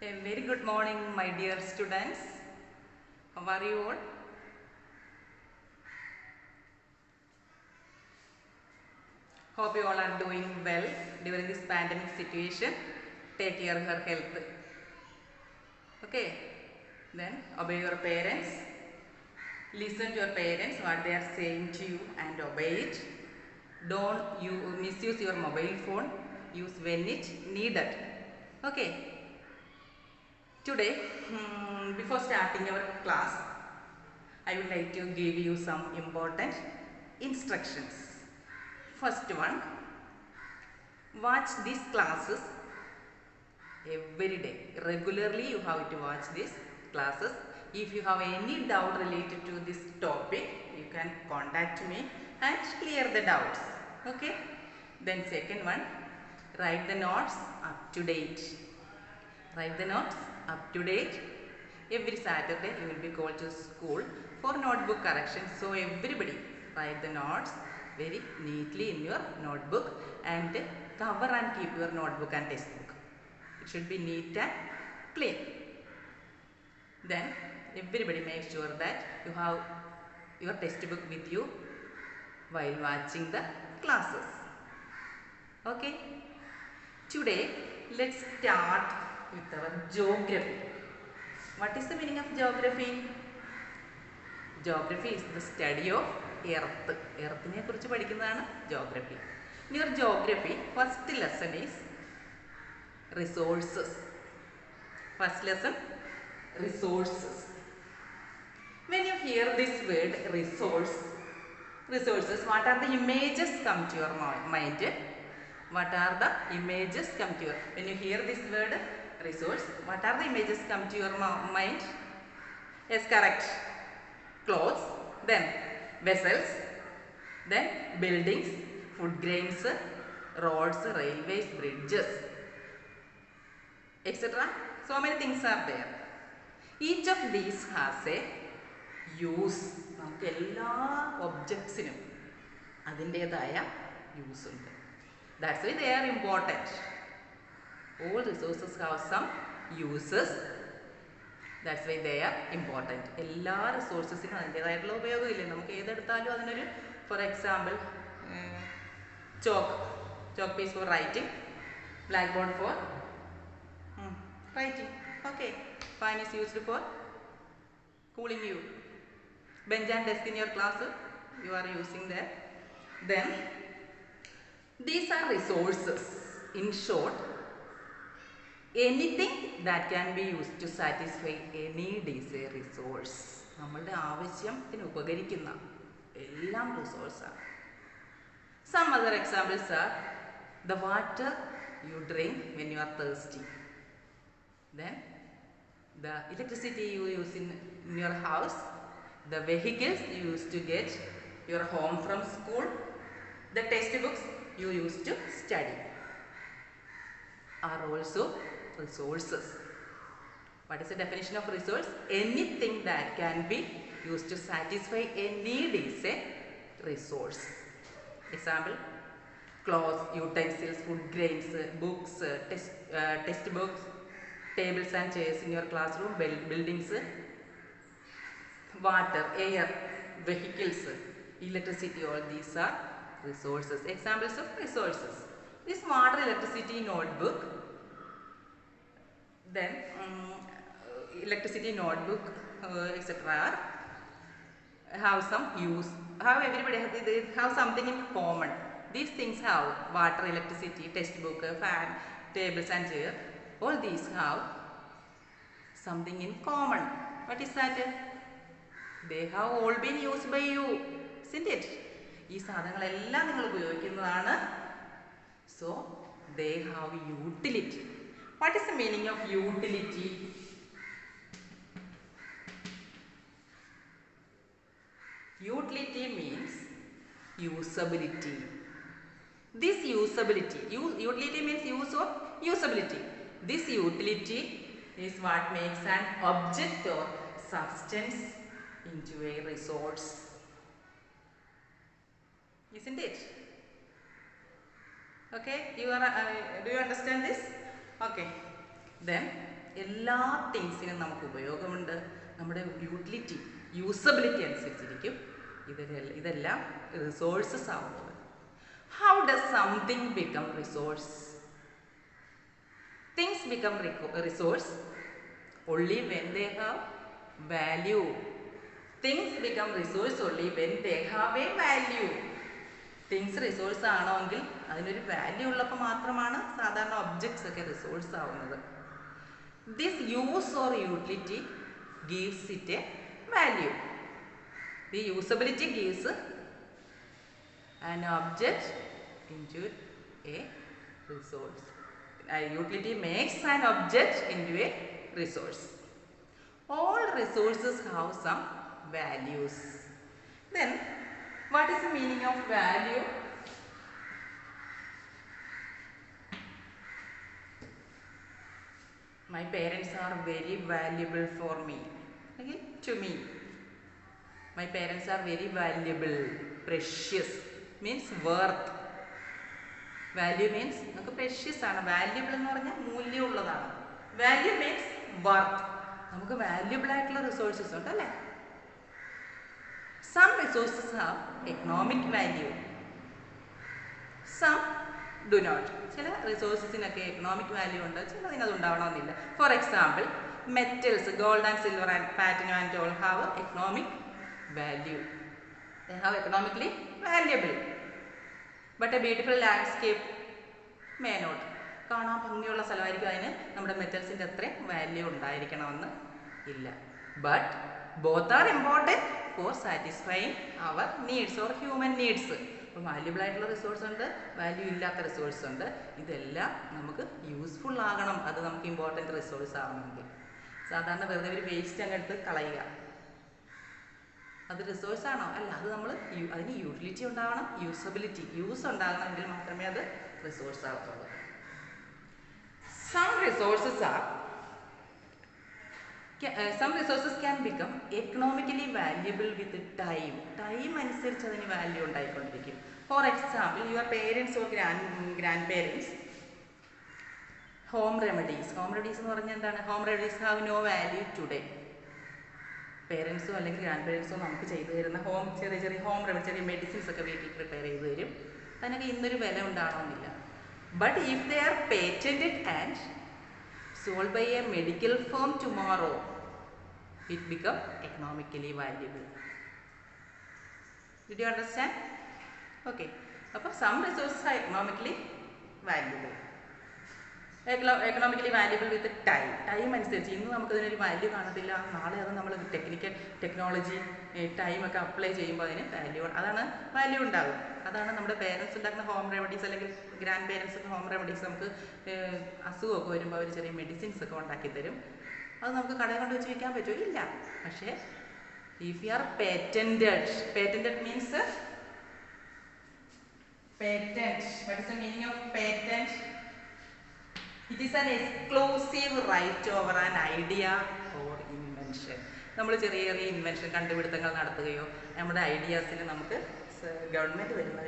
A very good morning, my dear students. How are you all? Hope you all are doing well during this pandemic situation. Take care of your health. Okay? Then obey your parents. Listen to your parents what they are saying to you and obey it. Don't misuse your mobile phone. Use when it needed. Okay? Today, before starting our class, I would like to give you some important instructions. First one, watch these classes every day. Regularly you have to watch these classes. If you have any doubt related to this topic, you can contact me and clear the doubts. Okay? Then second one, write the notes up to date. Write the notes up to date. Every Saturday you will be called to school for notebook correction. So everybody write the notes very neatly in your notebook and cover and keep your notebook and textbook. It should be neat and clean. Then everybody make sure that you have your textbook with you while watching the classes. Okay? Today let's start with our geography. What is the meaning of geography? Geography is the study of earth. Earthനെ കുറിച്ച് പഠിക്കുന്നതാണ് geography. In your geography, first lesson is resources. First lesson, resources. When you hear this word resources, what are the images come to your mind? What are the images come to your, when you hear this word resource, what are the images come to your mind? Yes, correct. Clothes, then vessels, then buildings, food grains, roads, railways, bridges, etc. So many things are there. Each of these has a use. നമുക്ക് എല്ലാ ഒബ്ജക്ട്സിനും അതിൻ്റെതായ use ഉണ്ട്. That's why they are important. All resources have some uses. That's why they are important. എല്ലാ റിസോഴ്സസിനും അതിൻ്റെതായിട്ടുള്ള ഉപയോഗമില്ലേ. നമുക്ക് ഏതെടുത്താലും അതിനൊരു, for example, chalk piece for writing, blackboard for writing. Okay. Fan is used for cooling you. Bench and desk in your class, you are using that. Then these are resources. In short, anything that can be used to satisfy a need is a resource. നമ്മളുടെ ആവശ്യത്തിന് ഉപകരിക്കുന്ന എല്ലാം റിസോഴ്സാണ്. Some other examples are the water you drink when you are thirsty. Then the electricity you use in your house, the vehicles you use to get your home from school, the textbooks you use to study are also resources. What is the definition of resource? Anything that can be used to satisfy a need is a resource. Example, clothes, utensils, food grains, books, textbooks, tables and chairs in your classroom, buildings, water, air, vehicles, electricity, all these are resources. Examples of resources. This water, electricity notebook, then electricity notebook, etc. have some use. How everybody they have something in common. These things have water, electricity, textbook, fan, tables and chair. All these have something in common. What is that? They have all been used by you, isn't it? ഈ സാധനങ്ങളെല്ലാം നിങ്ങൾ ഉപയോഗിക്കുന്നതാണ്. So they have utility. What is the meaning of utility? Utility means usability. This usability, utility means use or usability. This utility is what makes an object or substance into a resource. Isn't it? Okay, do you understand this? Okay. Then എല്ലാ തിങ്സിനും നമുക്ക് ഉപയോഗമുണ്ട്. നമ്മുടെ usability അനുസരിച്ചിരിക്കും ഇതെല്ലാം resources ആവുന്നത്. How does something become resource? Things become resource only when they have value. Things become resource only when they have a value. Things resource ആണെങ്കിൽ അതിനൊരു value ഉള്ളപ്പോൾ മാത്രമാണ് സാധാരണ ഒബ്ജക്ട്സ് ഒക്കെ റിസോഴ്സ് ആവുന്നത്. This use or utility gives it a value. The usability gives an object into a resource. Utility makes an object into a resource. All resources have some values. Then what is the meaning of value? My parents are very valuable for me. Again, to me. My parents are very valuable. Precious means worth. Value means നമുക്ക് precious ആണ്. Valuable എന്ന് പറഞ്ഞാൽ മൂല്യമുള്ളതാണ്. Value means worth. നമുക്ക് valuable ആയിട്ടുള്ള resources ഉണ്ട് അല്ലേ? Some resources have economic value, some do not. ചില റിസോഴ്സസിനൊക്കെ എക്കണോമിക് വാല്യൂ ഉണ്ട്, ചിലതിന് അത് ഉണ്ടാവണമെന്നില്ല. For example metals, gold and silver and platinum and all have economic value. They have economically valuable. But a beautiful landscape may not. കാണാൻ ഭംഗിയുള്ള സ്ഥലമായിരിക്കും, അതിന് നമ്മുടെ മെറ്റൽസിൻ്റെ അത്രയും വാല്യൂ ഉണ്ടായിരിക്കണമെന്ന് ഇല്ല. But both are important for satisfying our needs or human needs. അപ്പോൾ valuable ആയിട്ടുള്ള resource ഉണ്ട്, വാല്യൂ ഇല്ലാത്ത റിസോഴ്സ് ഉണ്ട്. ഇതെല്ലാം നമുക്ക് യൂസ്ഫുൾ ആകണം, അത് നമുക്ക് ഇമ്പോർട്ടൻറ്റ് റിസോഴ്സ് ആവണമെങ്കിൽ. സാധാരണ വെറുതെ ഒരു വേസ്റ്റ് അങ്ങെടുത്ത് കളയുക, അത് റിസോഴ്സ് ആണോ? അല്ല, അത് നമ്മൾ അതിന് യൂട്ടിലിറ്റി ഉണ്ടാവണം, യൂസബിലിറ്റി, യൂസ് ഉണ്ടാകണമെങ്കിൽ മാത്രമേ അത് resource ആവത്തുള്ളൂ. Some resources can become economically valuable with time. Time അനുസരിച്ച് അതിന് വാല്യൂ ഉണ്ടായിക്കൊണ്ടിരിക്കും. For example, your parents or grandparents home remedies. Home remedies എന്ന് പറഞ്ഞാൽ എന്താണ്? Home remedies have no value today. പേരൻസോ അല്ലെങ്കിൽ ഗ്രാൻഡ് പേരൻസോ നമുക്ക് ചെയ്തു തരുന്ന ചെറിയ ചെറിയ ഹോം റെമഡി, ചെറിയ മെഡിസിൻസ് ഒക്കെ വീട്ടിൽ പ്രിപ്പയർ ചെയ്ത് തരും. അതിനൊക്കെ ഇന്നൊരു വില ഉണ്ടാവണമെന്നില്ല. But if they are patented and sold by a medical firm tomorrow, it become economically valuable. Did you understand? Okay. അപ്പോൾ some resources are economically valuable. Economically valuable with time. Time അനുസരിച്ച് ഇന്ന് നമുക്കതിനൊരു value കാണത്തില്ല, നാളെ അത് നമ്മൾ technology ടൈമൊക്കെ apply ചെയ്യുമ്പോൾ അതിന് വാല്യൂ ഉണ്ടാകും. അതാണ് നമ്മുടെ പേരൻസ് ഉണ്ടാക്കുന്ന ഹോം റെമഡീസ്, അല്ലെങ്കിൽ ഗ്രാൻഡ് പേരൻസ് ഹോം റെമഡീസ്. നമുക്ക് അസുഖമൊക്കെ വരുമ്പോൾ അവർ ചെറിയ മെഡിസിൻസ് ഒക്കെ ഉണ്ടാക്കി തരും. അത് നമുക്ക് കടയിൽ കൊണ്ട് വെച്ച് വിൽക്കാൻ പറ്റുമോ? ഇല്ല. പക്ഷേ if you are patented means patent. What is the meaning of patent? It is an exclusive right over an idea or invention. നമ്മൾ ചെറിയ ചെറിയ ഇൻവെൻഷൻ, കണ്ടുപിടുത്തങ്ങൾ നടത്തുകയോ നമ്മുടെ ഐഡിയാസിന് നമുക്ക് ഗവൺമെൻറ് തരുന്ന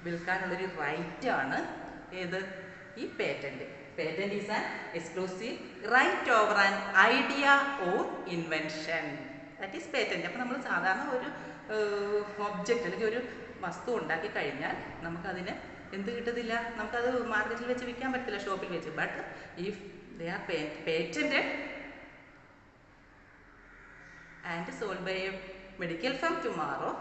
വിൽക്കാനുള്ളൊരു റൈറ്റാണ് ഏത്? ഈ patent. Patent is an exclusive right over an idea or invention. That is patent. അപ്പോൾ നമ്മൾ സാധാരണ ഒരു ഒബ്ജക്റ്റ് അല്ലെങ്കിൽ ഒരു വസ്തു ഉണ്ടാക്കി കഴിഞ്ഞാൽ നമുക്കതിന് എന്ത് കിട്ടത്തില്ല? നമുക്കത് മാർക്കറ്റിൽ വെച്ച് വിൽക്കാൻ പറ്റില്ല, ഷോപ്പിൽ വെച്ച്. But if they are patented and sold by a medical firm tomorrow,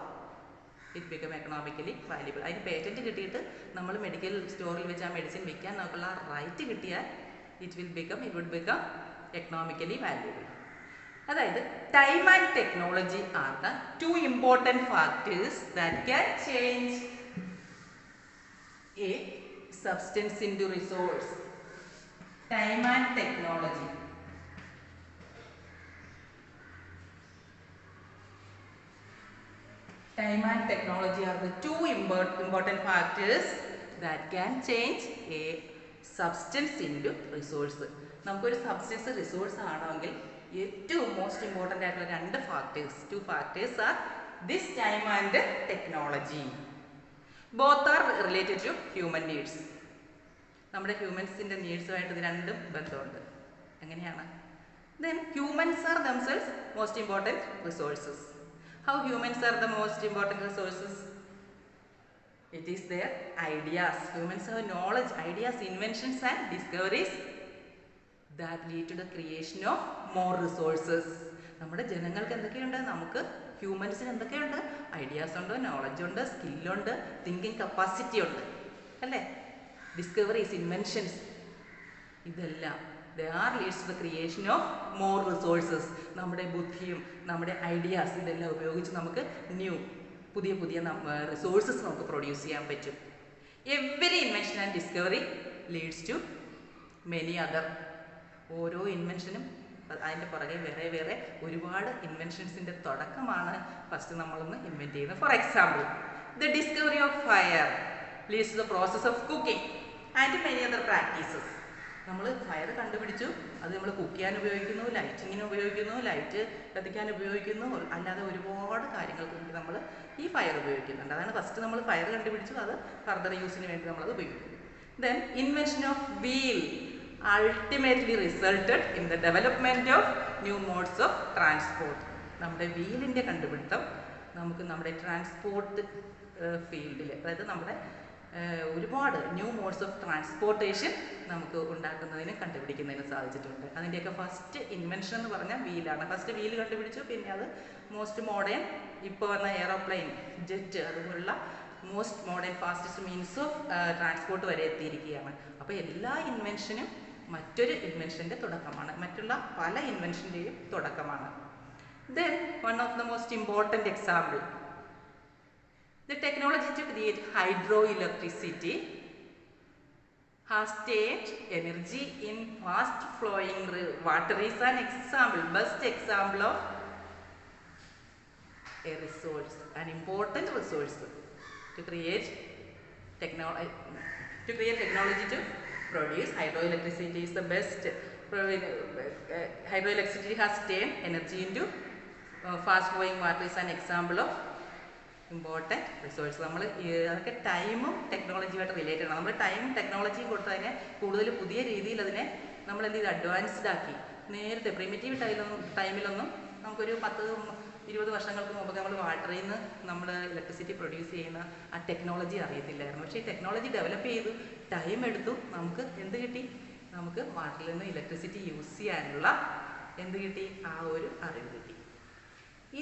it become economically valuable. അതിന് പേറ്റൻറ്റ് കിട്ടിയിട്ട് നമ്മൾ മെഡിക്കൽ സ്റ്റോറിൽ വെച്ച് ആ മെഡിസിൻ വിൽക്കാൻ നമുക്കുള്ള റൈറ്റ് കിട്ടിയാൽ it would become economically valuable. അതായത് time and technology are the two important factors that can change a substance into resource. Time and technology. Time and technology are the two important factors that can change a substance into resource. നമുക്കൊരു substance resource ആണെങ്കിൽ ഏറ്റവും most important ആയിട്ടുള്ള two factors are this time and technology. Both are related to human needs. നമ്മുടെ ഹ്യൂമൻസിൻ്റെ നീഡ്സുമായിട്ട് ഇത് രണ്ടും ബന്ധമുണ്ട്. എങ്ങനെയാണ്? Then humans are themselves most important resources. How humans are the most important resources? It is their ideas. Humans have knowledge, ideas, inventions and discoveries that lead to the creation of more resources. നമ്മുടെ ജനങ്ങൾക്ക് എന്തൊക്കെയുണ്ട്? നമുക്ക് ഹ്യൂമൻസിന് എന്തൊക്കെയുണ്ട്? Ideas ഉണ്ട്, knowledge ഉണ്ട്, സ്കില്ലുണ്ട്, thinking capacity ഉണ്ട്, അല്ലേ? Discoveries, inventions, ഇതെല്ലാം leads to the creation of more resources. നമ്മുടെ ബുദ്ധിയും നമ്മുടെ ഐഡിയാസ് ഇതെല്ലാം ഉപയോഗിച്ച് നമുക്ക് പുതിയ റിസോഴ്സസ് നമുക്ക് പ്രൊഡ്യൂസ് ചെയ്യാൻ പറ്റും. Every invention and discovery leads to many other. ഓരോ ഇൻവെൻഷനും അതിൻ്റെ പുറകെ വേറെ ഒരുപാട് ഇൻവെൻഷൻസിൻ്റെ തുടക്കമാണ് ഫസ്റ്റ് നമ്മളൊന്ന് ഇൻവെൻറ്റ് ചെയ്യുന്നത്. For example, the discovery of fire leads to the process of cooking and many other practices. നമ്മൾ ഫയർ കണ്ടുപിടിച്ചു, അത് നമ്മൾ കുക്ക് ചെയ്യാൻ ഉപയോഗിക്കുന്നു, ലൈറ്റിങ്ങിന് ഉപയോഗിക്കുന്നു, ലൈറ്റ് കത്തിക്കാൻ ഉപയോഗിക്കുന്നു, അല്ലാതെ ഒരുപാട് കാര്യങ്ങൾക്ക് വേണ്ടി നമ്മൾ ഈ ഫയർ ഉപയോഗിക്കുന്നുണ്ട്. അതാണ് ഫസ്റ്റ് നമ്മൾ ഫയർ കണ്ടുപിടിച്ചു, അത് ഫർദർ യൂസിന് വേണ്ടി നമ്മളത് ഉപയോഗിക്കും. Then invention of wheel ultimately resulted in the development of new modes of transport. നമ്മുടെ വീലിൻ്റെ കണ്ടുപിടുത്തം നമുക്ക് നമ്മുടെ ട്രാൻസ്പോർട്ട് ഫീൽഡിൽ, അതായത് നമ്മുടെ ഒരുപാട് ന്യൂ മോഡ്സ് ഓഫ് ട്രാൻസ്പോർട്ടേഷൻ നമുക്ക് ഉണ്ടാക്കുന്നതിനും കണ്ടുപിടിക്കുന്നതിനും സാധിച്ചിട്ടുണ്ട്. അതിൻ്റെയൊക്കെ ഫസ്റ്റ് ഇൻവെൻഷൻ എന്ന് പറഞ്ഞാൽ വീലാണ്. ഫസ്റ്റ് വീല് കണ്ടുപിടിച്ചു, പിന്നെ അത് മോസ്റ്റ് മോഡേൺ ഇപ്പോൾ വന്ന എയറോപ്ലെയിൻ, ജെറ്റ്, അതുപോലുള്ള most modern fastest means of transport വരെ എത്തിയിരിക്കുകയാണ്. അപ്പോൾ എല്ലാ ഇൻവെൻഷനും മറ്റൊരു ഇൻവെൻഷൻ്റെ തുടക്കമാണ്, മറ്റുള്ള പല ഇൻവെൻഷൻ്റെയും തുടക്കമാണ്. Then one of the most important example, the technology to create hydroelectricity has turned energy in fast flowing water is an example, best example of a resource, an important resource to create technology to produce hydroelectricity is the best. Hydroelectricity has turned energy into fast flowing water is an example of important resource. നമ്മൾ അതൊക്കെ ടൈമും ടെക്നോളജിയുമായിട്ട് related ആണ്. നമ്മൾ ടൈമും ടെക്നോളജിയും കൊടുത്ത് അതിനെ കൂടുതൽ പുതിയ രീതിയിൽ അതിനെ നമ്മൾ എന്ത് ചെയ്ത് അഡ്വാൻസ്ഡ് ആക്കി. നേരത്തെ പ്രിമിറ്റീവ് ടൈമിലൊന്നും നമുക്കൊരു 10-20 വർഷങ്ങൾക്ക് മുമ്പ് നമ്മൾ വാട്ടറിൽ നിന്ന് നമ്മൾ ഇലക്ട്രിസിറ്റി പ്രൊഡ്യൂസ് ചെയ്യുന്ന ആ ടെക്നോളജി അറിയത്തില്ലായിരുന്നു. പക്ഷേ ഈ ടെക്നോളജി ഡെവലപ്പ് ചെയ്തു, ടൈം എടുത്തു, നമുക്ക് എന്ത് കിട്ടി? നമുക്ക് വാട്ടറിൽ നിന്ന് ഇലക്ട്രിസിറ്റി യൂസ് ചെയ്യാനുള്ള എന്ത് കിട്ടി? ആ ഒരു അറിവ് കിട്ടി.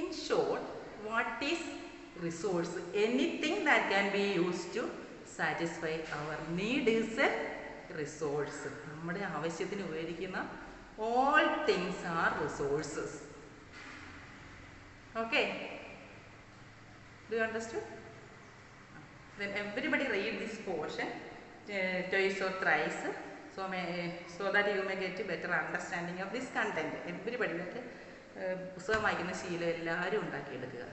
In short, what is resource? Anything that can be used to satisfy our need is a resource. നമ്മുടെ ആവശ്യത്തിന് ഉപയോഗിക്കുന്ന all things are resources. Okay, do you understand? Then everybody read this portion twice or thrice so that you may get a better understanding of this content. Everybody പുസ്തകം വായിക്കുന്ന ശീലം എല്ലാവരും ഉണ്ടാക്കിയെടുക്കുക.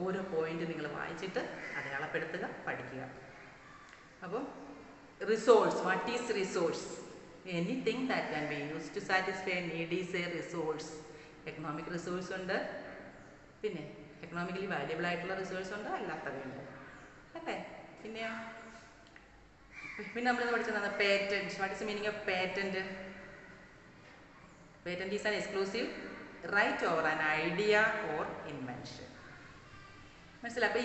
ഓരോ point നിങ്ങൾ വായിച്ചിട്ട് അടയാളപ്പെടുത്തുക, പഠിക്കുക. അപ്പോൾ resource, what is resource? Anything that can be use to satisfy need is a resource. Economic resource ഉണ്ട്, പിന്നെ എക്കണോമിക്കലി വാല്യബിൾ ആയിട്ടുള്ള റിസോഴ്സ് ഉണ്ട്, അല്ലാത്തവയുണ്ട്, അല്ലേ? പിന്നെ നമ്മളിന്ന് പഠിച്ചതാണ് patent. What is the meaning of patent? Patent is an exclusive right over an idea or invention. മനസ്സിലായി? അപ്പോൾ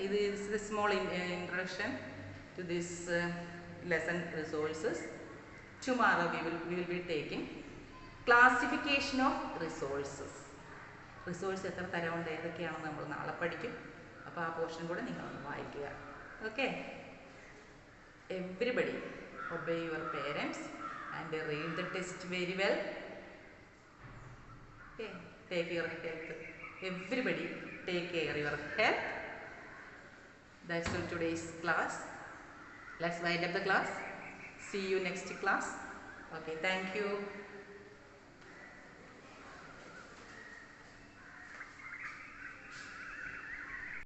ഇത് small introduction to this lesson resources. Tomorrow we will be taking classification of resources. Resource എത്ര തരമുണ്ട്, ഏതൊക്കെയാണെന്ന് നമ്മൾ നാളെ പഠിക്കും. അപ്പോൾ ആ പോർഷൻ കൂടെ നിങ്ങളൊന്ന് വായിക്കുക. Okay, everybody obey your parents and read the text very well. Okay, take your health. Everybody take care of your health. That's all today's class. Let's wind up the class. See you next class. Okay, thank you.